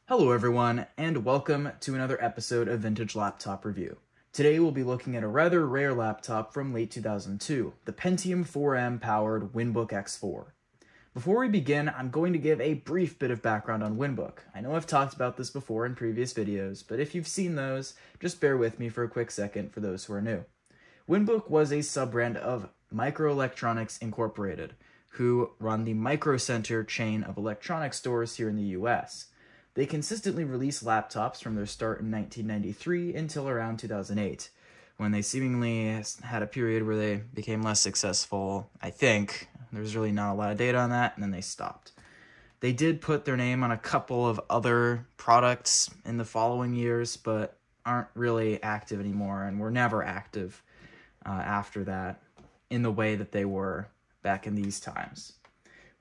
Hello everyone, and welcome to another episode of Vintage Laptop Review. Today we'll be looking at a rather rare laptop from late 2002, the Pentium 4M powered WinBook X4. Before we begin, I'm going to give a brief bit of background on WinBook. I know I've talked about this before in previous videos, but if you've seen those, just bear with me for a quick second for those who are new. WinBook was a sub-brand of Microelectronics Incorporated, who run the Micro Center chain of electronics stores here in the US. They consistently released laptops from their start in 1993 until around 2008, when they seemingly had a period where they became less successful, I think. There's really not a lot of data on that, and then they stopped. They did put their name on a couple of other products in the following years, but aren't really active anymore, and were never active after that in the way that they were back in these times.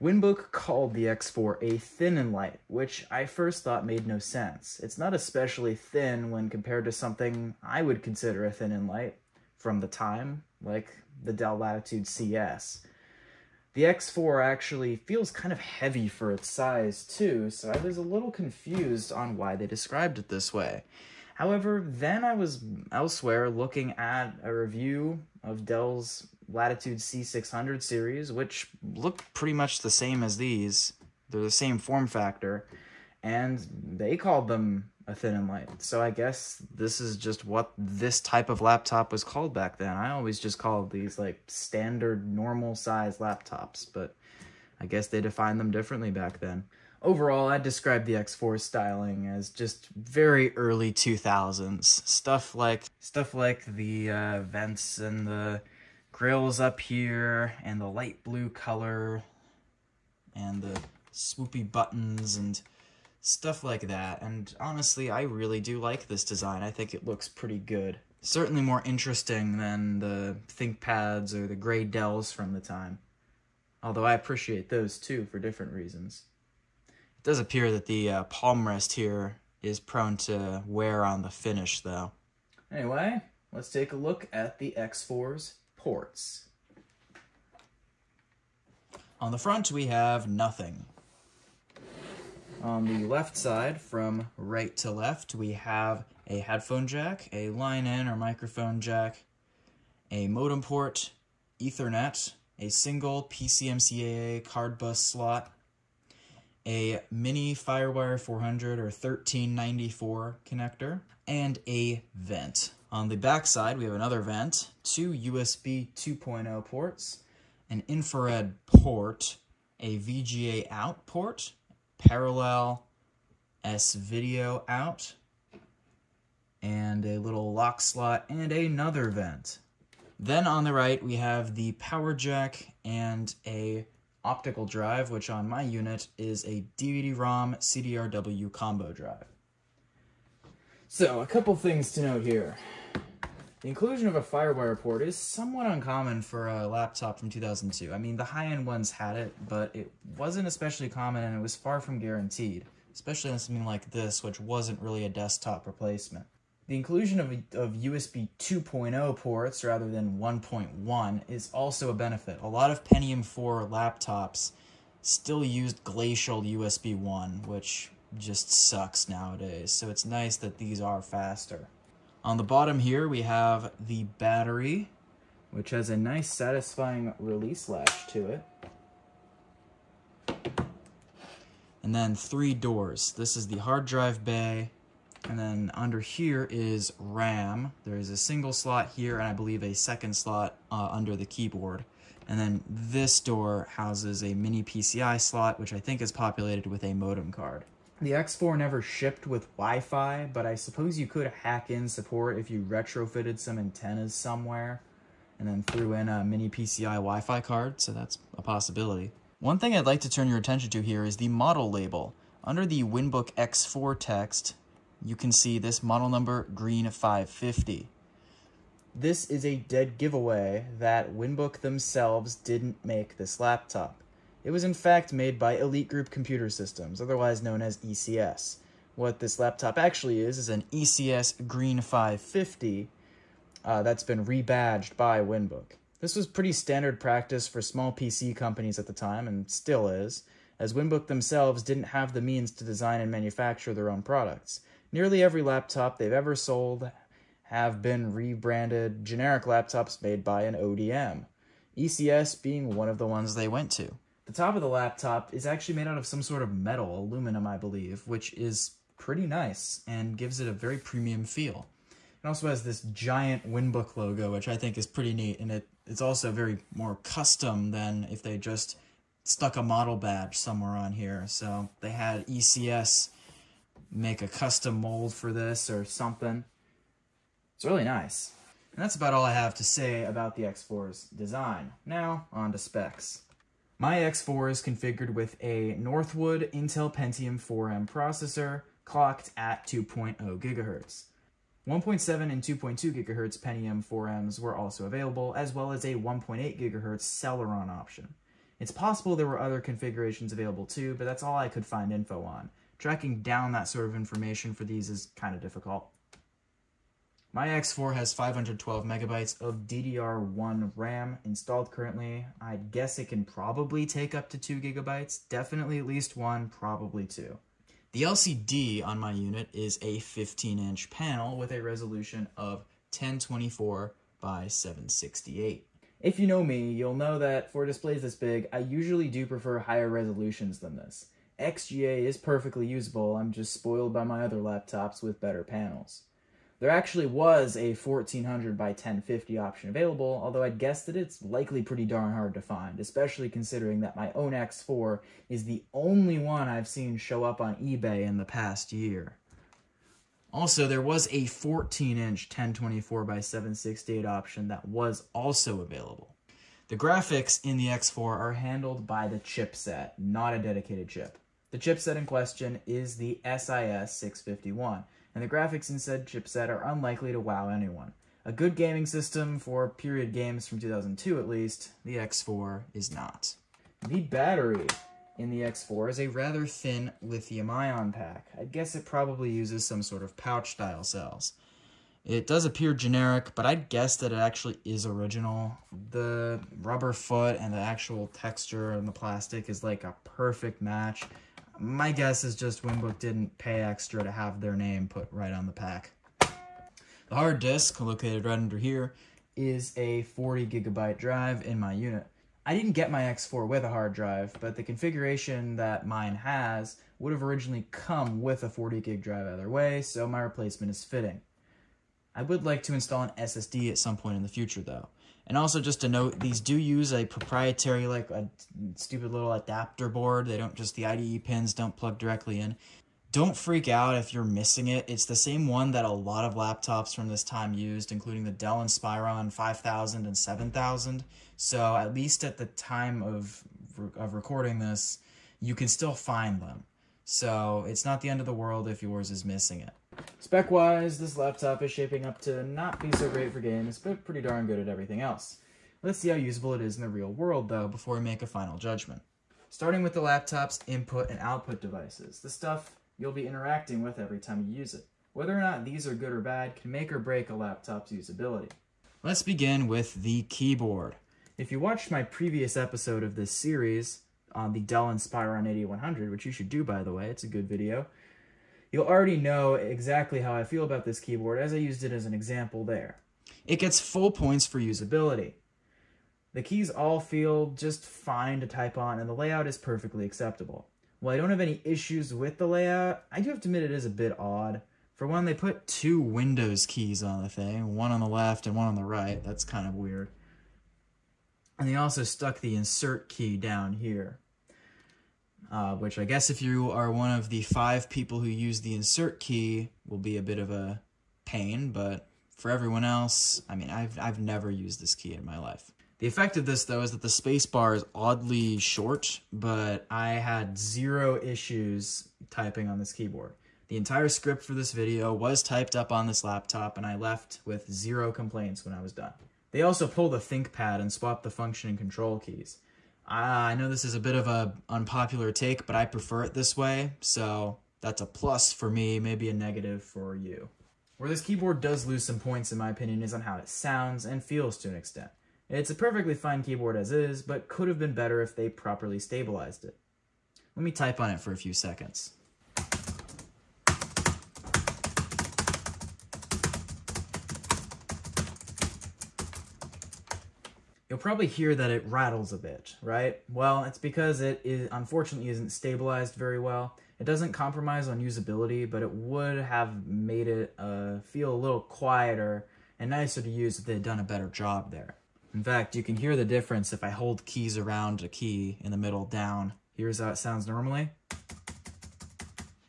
WinBook called the X4 a thin and light, which I first thought made no sense. It's not especially thin when compared to something I would consider a thin and light from the time, like the Dell Latitude CS. The X4 actually feels kind of heavy for its size too, so I was a little confused on why they described it this way. However, then I was elsewhere looking at a review of Dell's Latitude C600 series, which look pretty much the same as these. They're the same form factor, and they called them a thin and light. So I guess this is just what this type of laptop was called back then. I always just called these like standard normal size laptops, but I guess they defined them differently back then. Overall, I'd describe the X4 styling as just very early 2000s. Stuff like the vents and the grills up here, and the light blue color, and the swoopy buttons, and stuff like that. And honestly, I really do like this design. I think it looks pretty good. Certainly more interesting than the ThinkPads or the gray Dells from the time. Although I appreciate those too for different reasons. It does appear that the palm rest here is prone to wear on the finish, though. Anyway, let's take a look at the X4's ports. On the front, we have nothing. On the left side, from right to left, we have a headphone jack, a line-in or microphone jack, a modem port, Ethernet, a single PCMCIA card bus slot, a mini FireWire 400 or 1394 connector, and a vent. On the back side, we have another vent, two USB 2.0 ports, an infrared port, a VGA out port, parallel S-video out, and a little lock slot, and another vent. Then on the right, we have the power jack and a optical drive, which on my unit is a DVD-ROM CDRW combo drive. So, a couple things to note here. The inclusion of a FireWire port is somewhat uncommon for a laptop from 2002. I mean, the high-end ones had it, but it wasn't especially common, and it was far from guaranteed, especially on something like this, which wasn't really a desktop replacement. The inclusion of USB 2.0 ports rather than 1.1 is also a benefit. A lot of Pentium 4 laptops still used glacial USB 1, which just sucks nowadays, so it's nice that these are faster. On the bottom here, we have the battery, which has a nice satisfying release latch to it. And then 3 doors. This is the hard drive bay. And then under here is RAM. There is a single slot here, and I believe a second slot under the keyboard. And then this door houses a mini PCI slot, which I think is populated with a modem card. The X4 never shipped with Wi-Fi, but I suppose you could hack in support if you retrofitted some antennas somewhere, and then threw in a mini PCI Wi-Fi card, so that's a possibility. One thing I'd like to turn your attention to here is the model label. Under the WinBook X4 text, you can see this model number, green 550. This is a dead giveaway that WinBook themselves didn't make this laptop. It was in fact made by Elite Group Computer Systems, otherwise known as ECS. What this laptop actually is an ECS green 550 that's been rebadged by WinBook. This was pretty standard practice for small PC companies at the time, and still is, as WinBook themselves didn't have the means to design and manufacture their own products. Nearly every laptop they've ever sold have been rebranded generic laptops made by an ODM, ECS being one of the ones they went to. The top of the laptop is actually made out of some sort of metal, aluminum I believe, which is pretty nice and gives it a very premium feel. It also has this giant WinBook logo, which I think is pretty neat, and it's also very more custom than if they just stuck a model badge somewhere on here. So they had ECS make a custom mold for this or something. It's really nice. And that's about all I have to say about the X4's design. Now, on to specs. My X4 is configured with a Northwood Intel Pentium 4M processor, clocked at 2.0 GHz. 1.7 and 2.2 GHz Pentium 4Ms were also available, as well as a 1.8 GHz Celeron option. It's possible there were other configurations available too, but that's all I could find info on. Tracking down that sort of information for these is kind of difficult. My X4 has 512 megabytes of DDR1 RAM installed currently. I'd guess it can probably take up to 2 gigabytes, definitely at least 1, probably 2. The LCD on my unit is a 15-inch panel with a resolution of 1024 by 768. If you know me, you'll know that for displays this big, I usually do prefer higher resolutions than this. XGA is perfectly usable, I'm just spoiled by my other laptops with better panels. There actually was a 1400 by 1050 option available, although I'd guess that it's likely pretty darn hard to find, especially considering that my own X4 is the only one I've seen show up on eBay in the past year. Also, there was a 14-inch 1024 by 768 option that was also available. The graphics in the X4 are handled by the chipset, not a dedicated chip. The chipset in question is the SIS 651. And the graphics in said chipset are unlikely to wow anyone. A good gaming system for period games from 2002 at least, the X4 is not. The battery in the X4 is a rather thin lithium-ion pack. I'd guess it probably uses some sort of pouch-style cells. It does appear generic, but I'd guess that it actually is original. The rubber foot and the actual texture and the plastic is like a perfect match. My guess is just WinBook didn't pay extra to have their name put right on the pack. The hard disk, located right under here, is a 40 gigabyte drive in my unit. I didn't get my X4 with a hard drive, but the configuration that mine has would have originally come with a 40 gig drive either way, so my replacement is fitting. I would like to install an SSD at some point in the future though. And also just to note, these do use a proprietary, like a stupid little adapter board. They don't just, the IDE pins don't plug directly in. Don't freak out if you're missing it. It's the same one that a lot of laptops from this time used, including the Dell Inspiron 5000 and 7000. So at least at the time of recording this, you can still find them. So it's not the end of the world if yours is missing it. Spec-wise, this laptop is shaping up to not be so great for games, but pretty darn good at everything else. Let's see how usable it is in the real world, though, before we make a final judgment. Starting with the laptop's input and output devices, the stuff you'll be interacting with every time you use it. Whether or not these are good or bad can make or break a laptop's usability. Let's begin with the keyboard. If you watched my previous episode of this series on the Dell Inspiron 8100, which you should do, by the way, it's a good video, you'll already know exactly how I feel about this keyboard, as I used it as an example there. It gets full points for usability. The keys all feel just fine to type on, and the layout is perfectly acceptable. While I don't have any issues with the layout, I do have to admit it is a bit odd. For one, they put 2 Windows keys on the thing, one on the left and one on the right. That's kind of weird. And they also stuck the insert key down here. Which I guess if you are one of the 5 people who use the insert key will be a bit of a pain, but for everyone else, I mean, I've never used this key in my life. The effect of this, though, is that the spacebar is oddly short, but I had 0 issues typing on this keyboard. The entire script for this video was typed up on this laptop, and I left with 0 complaints when I was done. They also pulled the ThinkPad and swapped the function and control keys. I know this is a bit of an unpopular take, but I prefer it this way, so that's a plus for me, maybe a negative for you. Where this keyboard does lose some points, in my opinion, is on how it sounds and feels to an extent. It's a perfectly fine keyboard as is, but could have been better if they properly stabilized it. Let me type on it for a few seconds. You'll probably hear that it rattles a bit, right? Well, it's because unfortunately isn't stabilized very well. It doesn't compromise on usability, but it would have made it feel a little quieter and nicer to use if they had done a better job there. In fact, you can hear the difference if I hold keys around a key in the middle down. Here's how it sounds normally.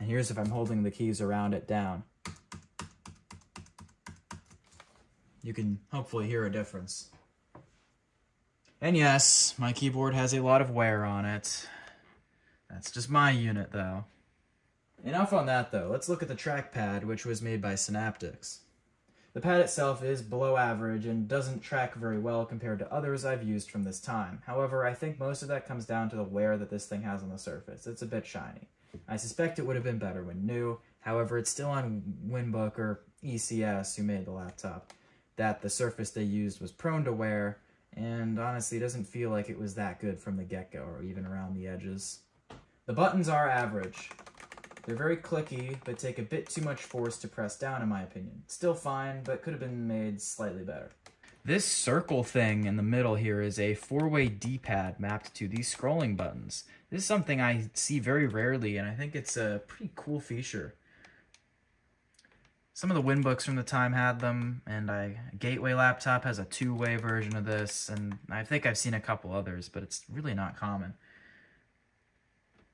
And here's if I'm holding the keys around it down. You can hopefully hear a difference. And yes, my keyboard has a lot of wear on it. That's just my unit, though. Enough on that, though. Let's look at the trackpad, which was made by Synaptics. The pad itself is below average and doesn't track very well compared to others I've used from this time. However, I think most of that comes down to the wear that this thing has on the surface. It's a bit shiny. I suspect it would have been better when new. However, it's still on WinBook or ECS, who made the laptop, that the surface they used was prone to wear, and honestly, it doesn't feel like it was that good from the get-go or even around the edges. The buttons are average. They're very clicky, but take a bit too much force to press down in my opinion. Still fine, but could have been made slightly better. This circle thing in the middle here is a 4-way D-pad mapped to these scrolling buttons. This is something I see very rarely, and I think it's a pretty cool feature. Some of the WinBooks from the time had them, and a Gateway laptop has a 2-way version of this, and I think I've seen a couple others, but it's really not common.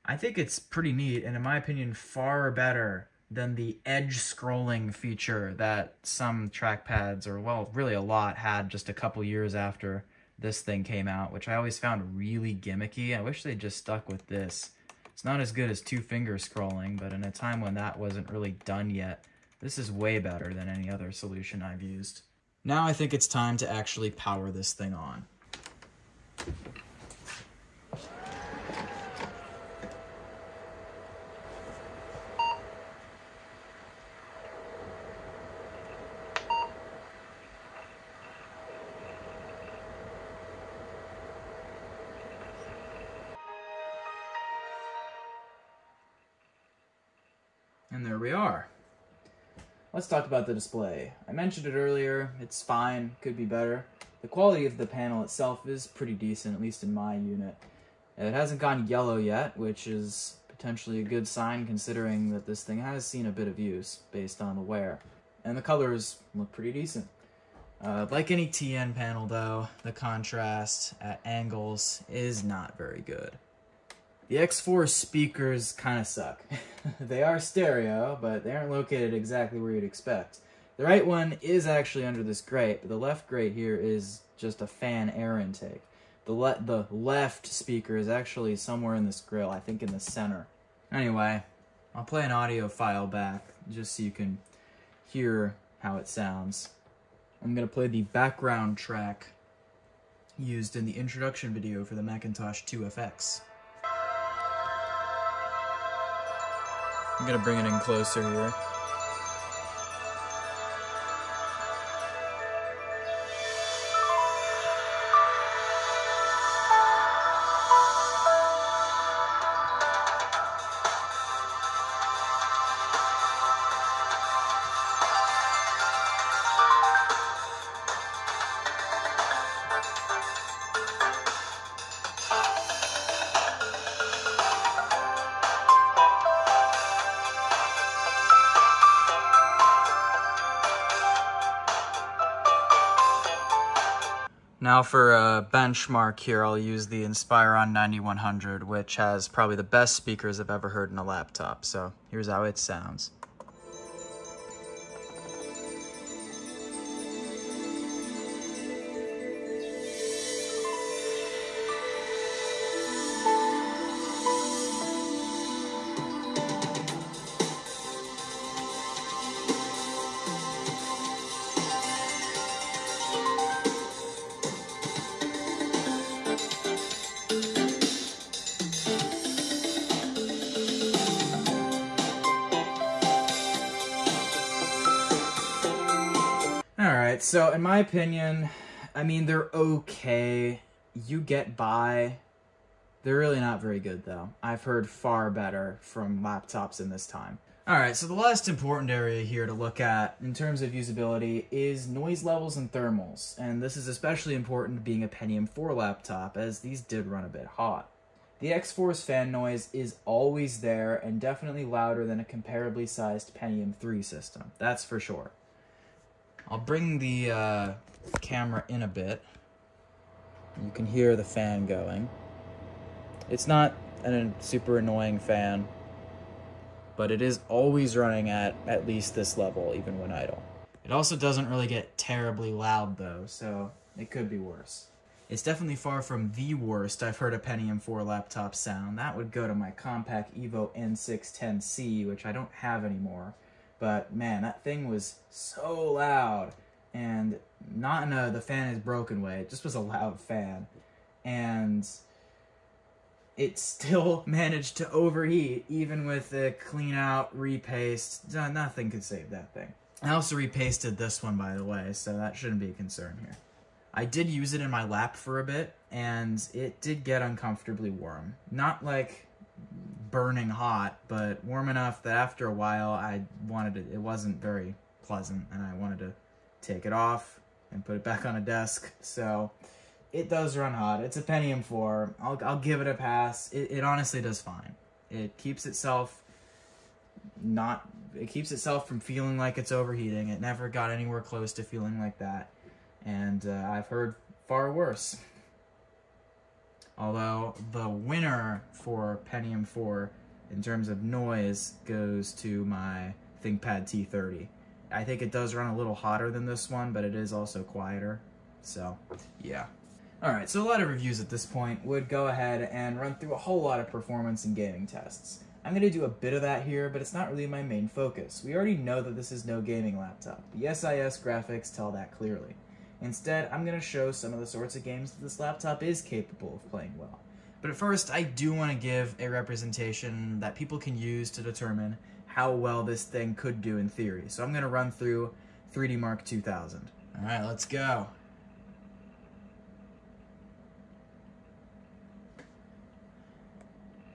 I think it's pretty neat, and in my opinion, far better than the edge scrolling feature that some trackpads, or well, really a lot, had just a couple years after this thing came out, which I always found really gimmicky. I wish they'd just stuck with this. It's not as good as 2-finger scrolling, but in a time when that wasn't really done yet, this is way better than any other solution I've used. Now I think it's time to actually power this thing on. And there we are. Let's talk about the display. I mentioned it earlier, it's fine, could be better. The quality of the panel itself is pretty decent, at least in my unit. It hasn't gone yellow yet, which is potentially a good sign considering that this thing has seen a bit of use based on the wear. And the colors look pretty decent. Like any TN panel though, the contrast at angles is not very good. The X4 speakers kind of suck. They are stereo, but they aren't located exactly where you'd expect. The right one is actually under this grate, but the left grate here is just a fan air intake. The left speaker is actually somewhere in this grill, I think in the center. Anyway, I'll play an audio file back just so you can hear how it sounds. I'm going to play the background track used in the introduction video for the Macintosh 2FX. I'm gonna bring it in closer here. Now for a benchmark here, I'll use the Inspiron 9100, which has probably the best speakers I've ever heard in a laptop. So here's how it sounds. Alright, so in my opinion, I mean, they're okay. You get by They're really not very good, though. I've heard far better from laptops in this time. Alright, so the last important area here to look at in terms of usability is noise levels and thermals, and this is especially important being a Pentium 4 laptop, as these did run a bit hot. The X4's fan noise is always there and definitely louder than a comparably sized Pentium 3 system, that's for sure. I'll bring the camera in a bit. You can hear the fan going. It's not a super annoying fan, but it is always running at least this level, even when idle. It also doesn't really get terribly loud, though, so it could be worse. It's definitely far from the worst I've heard a Pentium 4 laptop sound. That would go to my Compaq Evo N610C, which I don't have anymore. But man, that thing was so loud, and not in a the fan is broken way, it just was a loud fan. And it still managed to overheat, even with the clean out, repaste. Nothing could save that thing. I also repasted this one, by the way, so that shouldn't be a concern here. I did use it in my lap for a bit, and it did get uncomfortably warm. Not like burning hot, but warm enough that after a while it wasn't very pleasant, and I wanted to take it off and put it back on a desk. So it does run hot. It's a Pentium 4. I'll give it a pass. It honestly does fine. It keeps itself from feeling like it's overheating. It never got anywhere close to feeling like that. And I've heard far worse. Although the winner for Pentium 4 in terms of noise goes to my ThinkPad T30. I think it does run a little hotter than this one, but it is also quieter. So, yeah. Alright, so a lot of reviews at this point would go ahead and run through a whole lot of performance and gaming tests. I'm going to do a bit of that here, but it's not really my main focus. We already know that this is no gaming laptop. The SIS graphics tell that clearly. Instead, I'm going to show some of the sorts of games that this laptop is capable of playing well. But at first, I do want to give a representation that people can use to determine how well this thing could do in theory. So I'm going to run through 3D Mark 2000. Alright, let's go.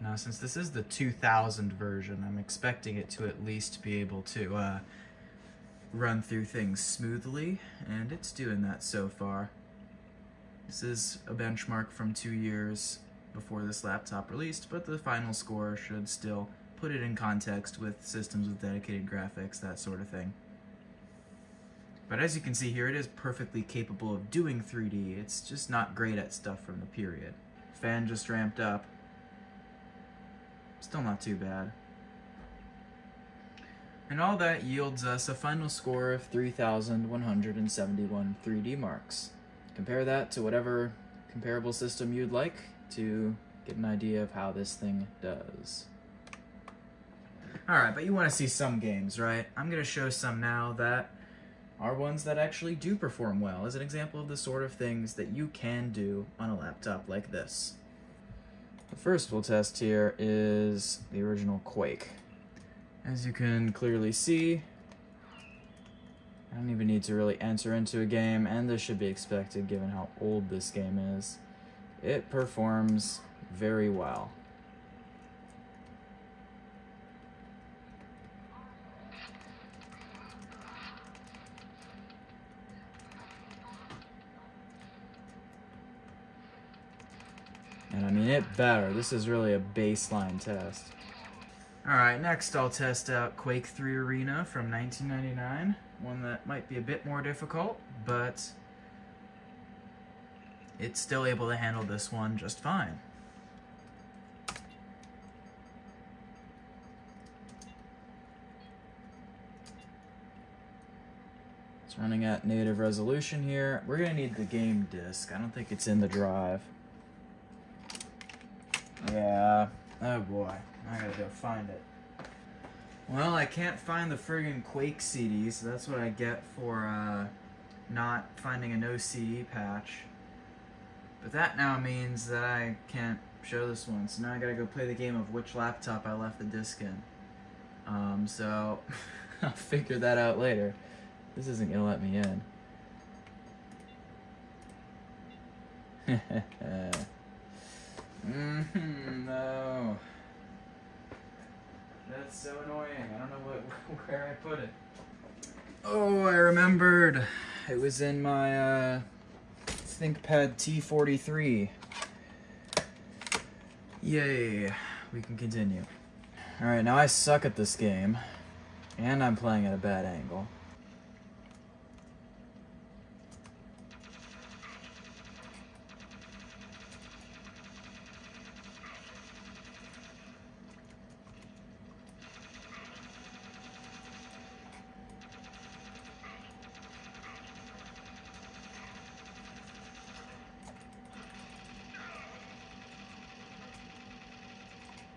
Now, since this is the 2000 version, I'm expecting it to at least be able to run through things smoothly, and it's doing that so far. This is a benchmark from 2 years before this laptop released, but the final score should still put it in context with systems with dedicated graphics, that sort of thing. But as you can see here, it is perfectly capable of doing 3D. It's just not great at stuff from the period. Fan just ramped up. Still not too bad. And all that yields us a final score of 3,171 3D marks. Compare that to whatever comparable system you'd like to get an idea of how this thing does. Alright, but you want to see some games, right? I'm going to show some now that are ones that actually do perform well as an example of the sort of things that you can do on a laptop like this. The first we'll test here is the original Quake. As you can clearly see, I don't even need to really enter into a game, and this should be expected given how old this game is. It performs very well. And I mean, it better. This is really a baseline test. Alright, next I'll test out Quake 3 Arena from 1999. One that might be a bit more difficult, but it's still able to handle this one just fine. It's running at native resolution here. We're going to need the game disk. I don't think it's in the drive. Yeah, oh boy, I gotta go find it. Well, I can't find the friggin' Quake CD, so that's what I get for not finding a no CD patch. But that now means that I can't show this one, so now I gotta go play the game of which laptop I left the disc in. So I'll figure that out later. This isn't gonna let me in. No. That's so annoying. I don't know where I put it. Oh, I remembered. It was in my ThinkPad T43. Yay. We can continue. Alright, now I suck at this game. And I'm playing at a bad angle.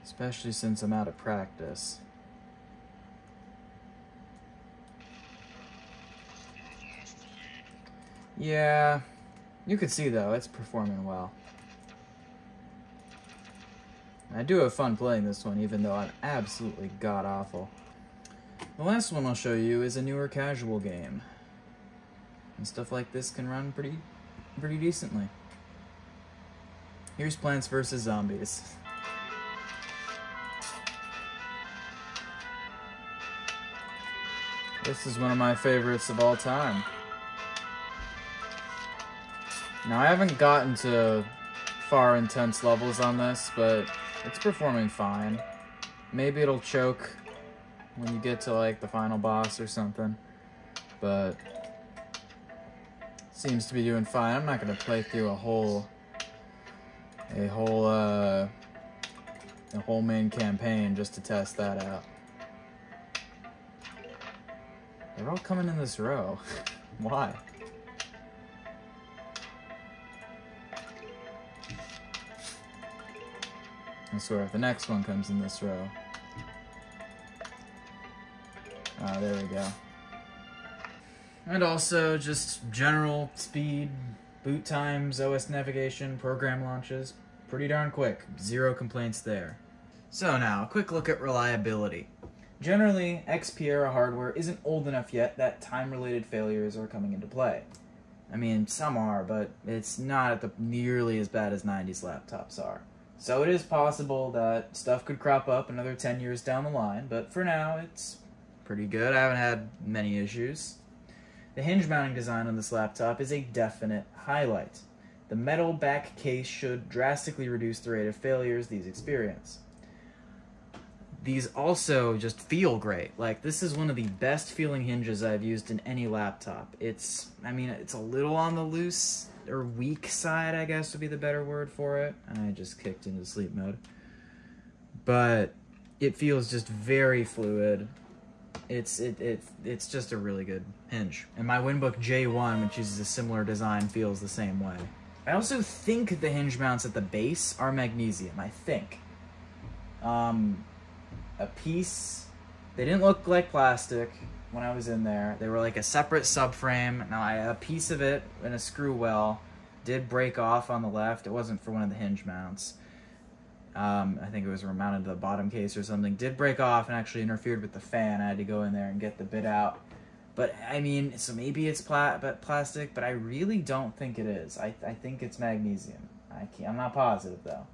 Especially since I'm out of practice. Yeah, you could see though, it's performing well. I do have fun playing this one, even though I'm absolutely god-awful. The last one I'll show you is a newer casual game. And stuff like this can run pretty decently. Here's Plants vs. Zombies. This is one of my favorites of all time. Now, I haven't gotten to far intense levels on this, but it's performing fine. Maybe it'll choke when you get to, like, the final boss or something, but seems to be doing fine. I'm not gonna play through a whole main campaign just to test that out. They're all coming in this row. Why? I swear, if the next one comes in this row. Ah, there we go. And also, just general speed, boot times, OS navigation, program launches. Pretty darn quick. Zero complaints there. So now, a quick look at reliability. Generally, XP era hardware isn't old enough yet that time-related failures are coming into play. I mean, some are, but it's not at nearly as bad as 90s laptops are. So it is possible that stuff could crop up another 10 years down the line, but for now, it's pretty good. I haven't had many issues. The hinge mounting design on this laptop is a definite highlight. The metal back case should drastically reduce the rate of failures these experience. These also just feel great. Like, this is one of the best feeling hinges I've used in any laptop. I mean, it's a little on the loose or weak side, I guess would be the better word for it. I just kicked into sleep mode. But it feels just very fluid. It's just a really good hinge. And my WinBook J1, which uses a similar design, feels the same way. I also think the hinge mounts at the base are magnesium, I think. A piece, they didn't look like plastic when I was in there. They were like a separate subframe. Now, a piece of it in a screw well did break off on the left. It wasn't for one of the hinge mounts. I think it was mounted to the bottom case or something. Did break off and actually interfered with the fan. I had to go in there and get the bit out. But, I mean, so maybe it's plastic, but I really don't think it is. I think it's magnesium. I'm not positive, though.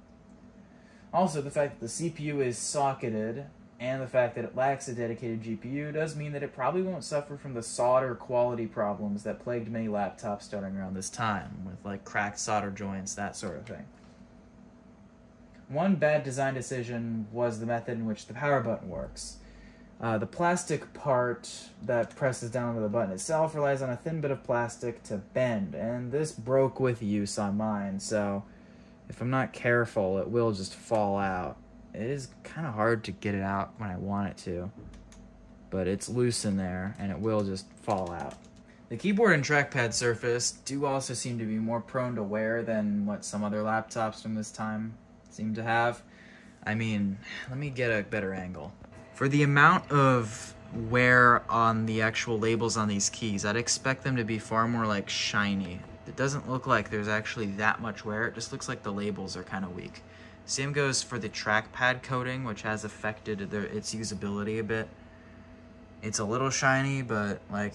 Also, the fact that the CPU is socketed and the fact that it lacks a dedicated GPU does mean that it probably won't suffer from the solder quality problems that plagued many laptops starting around this time, with like cracked solder joints, that sort of thing. One bad design decision was the method in which the power button works. The plastic part that presses down onto the button itself relies on a thin bit of plastic to bend, and this broke with use on mine, so if I'm not careful, it will just fall out. It is kind of hard to get it out when I want it to, but it's loose in there, and it will just fall out. The keyboard and trackpad surface do also seem to be more prone to wear than what some other laptops from this time seem to have. I mean, let me get a better angle. For the amount of wear on the actual labels on these keys, I'd expect them to be far more like shiny. It doesn't look like there's actually that much wear. It just looks like the labels are kind of weak. Same goes for the trackpad coating, which has affected its usability a bit. It's a little shiny, but like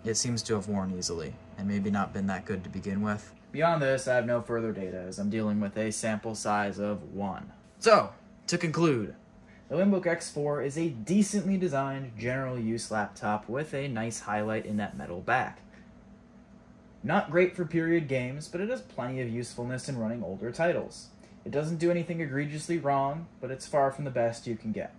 it seems to have worn easily and maybe not been that good to begin with. Beyond this, I have no further data as I'm dealing with a sample size of 1. So, to conclude, the WinBook X4 is a decently designed general use laptop with a nice highlight in that metal back. Not great for period games, but it has plenty of usefulness in running older titles. It doesn't do anything egregiously wrong, but it's far from the best you can get.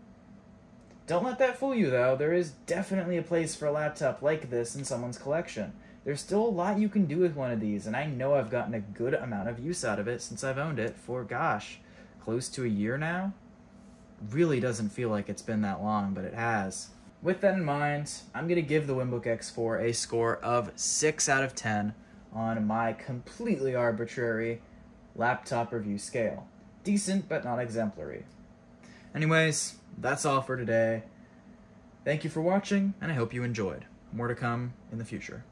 Don't let that fool you though, there is definitely a place for a laptop like this in someone's collection. There's still a lot you can do with one of these, and I know I've gotten a good amount of use out of it since I've owned it for, gosh, close to a year now? Really doesn't feel like it's been that long, but it has. With that in mind, I'm going to give the WinBook X4 a score of 6 out of 10 on my completely arbitrary laptop review scale. Decent, but not exemplary. Anyways, that's all for today. Thank you for watching, and I hope you enjoyed. More to come in the future.